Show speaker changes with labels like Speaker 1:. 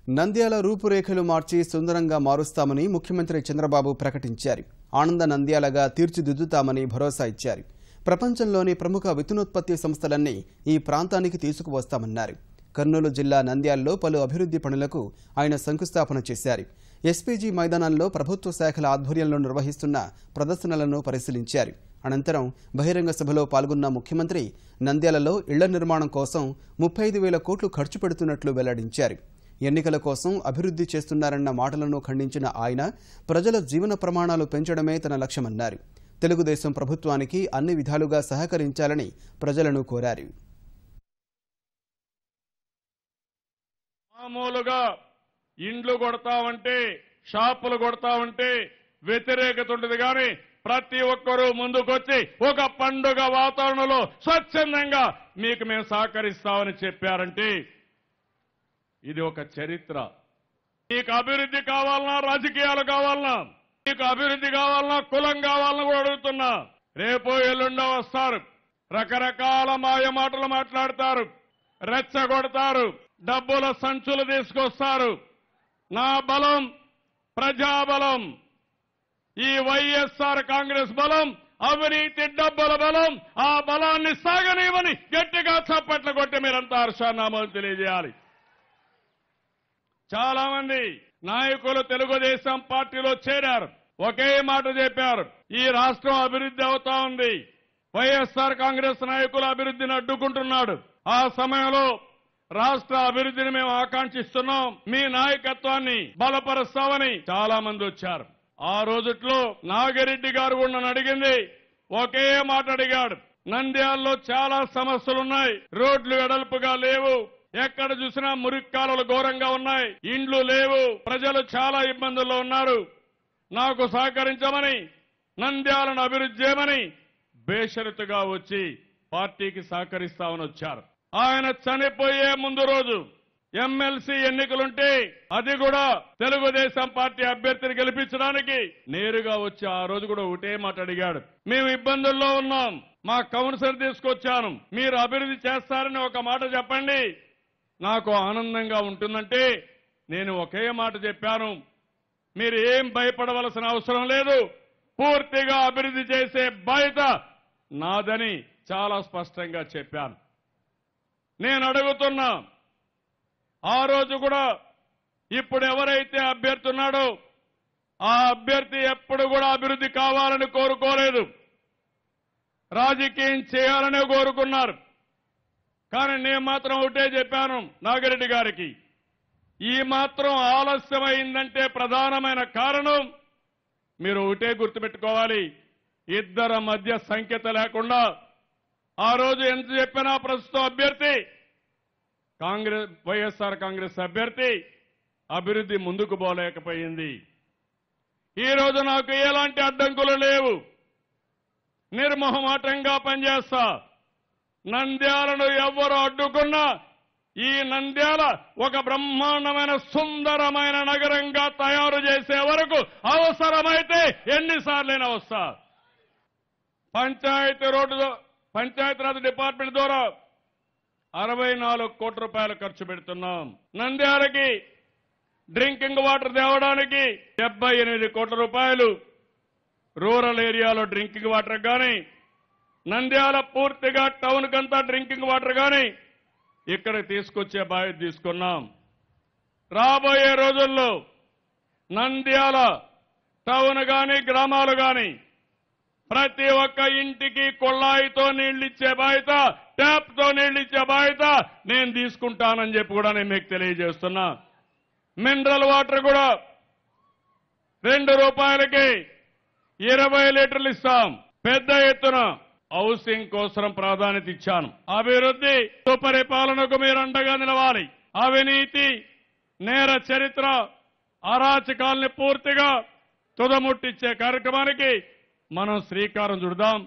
Speaker 1: నంద్యాల రూపురేఖలు మార్చి సుందరంగా మారుస్తామని ముఖ్యమంత్రి చంద్రబాబు ప్రకటించారు. ఆనంద నంద్యాలగా తీర్చిదిద్దుతామని భరోసా ఇచ్చారు. ప్రపంచంలోని ప్రముఖ విత్తనోత్పత్తి సంస్థలన్నీ ఈ ప్రాంతానికి తీసుకువస్తామన్నారు. కర్నూలు జిల్లా నంద్యాలలో పలు అభివృద్ధి పనులకు ఆయన శంకుస్థాపన చేశారు. ఎస్పీజీ మైదానంలో ప్రభుత్వ శాఖల ఆధ్వర్యంలో నిర్వహిస్తున్న ప్రదర్శనలను పరిశీలించారు. అనంతరం బహిరంగ సభలో పాల్గొన్న ముఖ్యమంత్రి నంద్యాలలో ఇళ్ల నిర్మాణం కోసం 35,000 కోట్లు ఖర్చు పెడుతున్నట్లు వెల్లడించారు. ఎన్నికల కోసం అభివృద్ధి చేస్తున్నారన్న మాటలను ఖండించిన ఆయన ప్రజల జీవన ప్రమాణాలు పెంచడమే తన లక్ష్యమన్నారు. తెలుగుదేశం ప్రభుత్వానికి అన్ని విధాలుగా సహకరించాలని ప్రజలను కోరారు.
Speaker 2: మామూలుగా ఇండ్లు కొడతామంటే షాపులు కొడతామంటే వ్యతిరేకత ఉంటుంది కానీ ప్రతి ఒక్కరూ ముందుకొచ్చి ఒక పండుగ వాతావరణంలో స్వచ్ఛందంగా మీకు మేము సహకరిస్తామని చెప్పారంటే ఇది ఒక చరిత్ర. మీకు అభివృద్ధి కావాలన్నా రాజకీయాలు కావాలన్నా మీకు అభివృద్ధి కావాలన్నా కులం కావాలన్నా కూడా అడుగుతున్నా. రేపు ఎల్లుండో వస్తారు, రకరకాల మాయ మాటలు మాట్లాడతారు, రెచ్చగొడతారు, డబ్బుల సంచులు తీసుకొస్తారు. నా బలం ప్రజాబలం, ఈ వైఎస్ఆర్ కాంగ్రెస్ బలం అవినీతి డబ్బుల బలం. ఆ బలాన్ని సాగనీయమని గట్టిగా చప్పట్లు కొట్టి మీరంతా హర్షానామాలు తెలియజేయాలి. చాలా మంది నాయకులు తెలుగుదేశం పార్టీలో చేరారు, ఒకే మాట చెప్పారు, ఈ రాష్ట్రం అభివృద్ధి అవుతా ఉంది, వైఎస్ఆర్ కాంగ్రెస్ నాయకులు అభివృద్ధిని అడ్డుకుంటున్నాడు. ఆ సమయంలో రాష్ట్ర అభివృద్ధిని మేము ఆకాంక్షిస్తున్నాం, మీ నాయకత్వాన్ని బలపరుస్తామని చాలా మంది వచ్చారు. ఆ రోజుట్లో నాగిరెడ్డి గారు కూడా నన్ను అడిగింది, ఒకే మాట అడిగాడు, నంద్యాలలో చాలా సమస్యలున్నాయి, రోడ్లు వెడల్పుగా లేవు, ఎక్కడ చూసినా మురిక్కాలలు ఘోరంగా ఉన్నాయి, ఇండ్లు లేవు, ప్రజలు చాలా ఇబ్బందుల్లో ఉన్నారు, నాకు సహకరించమని నంద్యాలను అభివృద్ధి చేయమని బేషరతుగా వచ్చి పార్టీకి సహకరిస్తామని వచ్చారు. ఆయన చనిపోయే ముందు రోజు ఎమ్మెల్సీ ఎన్నికలుంటే అది కూడా తెలుగుదేశం పార్టీ అభ్యర్థిని గెలిపించడానికి నేరుగా వచ్చి ఆ రోజు కూడా ఒకటే మాట అడిగాడు, మేము ఇబ్బందుల్లో ఉన్నాం, మా కౌన్సిలర్ తీసుకొచ్చాను, మీరు అభివృద్ధి చేస్తారని ఒక మాట చెప్పండి, నాకు ఆనందంగా ఉంటుందంటే నేను ఒకే మాట చెప్పాను, మీరు ఏం భయపడవలసిన అవసరం లేదు, పూర్తిగా అభివృద్ధి చేసే బాధ్యత నాదని చాలా స్పష్టంగా చెప్పాను. నేను అడుగుతున్నా, ఆ రోజు కూడా ఇప్పుడు ఎవరైతే అభ్యర్థి ఉన్నాడో ఆ అభ్యర్థి ఎప్పుడు కూడా అభివృద్ధి కావాలని కోరుకోలేదు, రాజకీయం చేయాలనే కోరుకున్నారు. కానీ నేను మాత్రం ఒకటే చెప్పాను నాగిరెడ్డి గారికి, ఈ మాత్రం ఆలస్యమైందంటే ప్రధానమైన కారణం మీరు ఒకటే గుర్తుపెట్టుకోవాలి, ఇద్దరి మధ్య సంఖ్యత లేకుండా ఆ రోజు ఎంత చెప్పినా ప్రస్తుతం అభ్యర్థి వైఎస్ఆర్ కాంగ్రెస్ అభ్యర్థి అభివృద్ధి ముందుకు పోలేకపోయింది. ఈ రోజు నాకు ఎలాంటి అడ్డంకులు లేవు, నిర్మోహమాటంగా పనిచేస్తా. నంద్యాలను ఎవ్వరు అడ్డుకున్నా ఈ నంద్యాల ఒక బ్రహ్మాండమైన సుందరమైన నగరంగా తయారు చేసే వరకు అవసరమైతే ఎన్నిసార్లైనా వస్తా. పంచాయతీరాజ్ డిపార్ట్మెంట్ ద్వారా 64 కోట్ల రూపాయలు ఖర్చు పెడుతున్నాం. నంద్యాలకి డ్రింకింగ్ వాటర్ తేవడానికి 78 కోట్ల రూపాయలు, రూరల్ ఏరియాలో డ్రింకింగ్ వాటర్ కానీ, నంద్యాల పూర్తిగా టౌన్ కంతా డ్రింకింగ్ వాటర్ కానీ ఇక్కడ తీసుకొచ్చే బాధ్యత తీసుకున్నాం. రాబోయే రోజుల్లో నంద్యాల టౌన్ కానీ గ్రామాలు కానీ ప్రతి ఒక్క ఇంటికి కొళ్ళాయితో నీళ్లిచ్చే బాధ్యత, ట్యాప్తో నీళ్లిచ్చే బాధ్యత నేను తీసుకుంటానని చెప్పి కూడా నేను మీకు తెలియజేస్తున్నా. మినరల్ వాటర్ కూడా 2 రూపాయలకి 20 లీటర్లు ఇస్తాం. పెద్ద ఎత్తున హౌసింగ్ కోసం ప్రాధాన్యత ఇచ్చాను. అభివృద్ధి సుపరిపాలనకు మీరు అండగా నిలవాలి. అవినీతి, నేర చరిత్ర, అరాచకాల్ని పూర్తిగా తుదముట్టించే కార్యక్రమానికి మనం శ్రీకారం చుడదాం.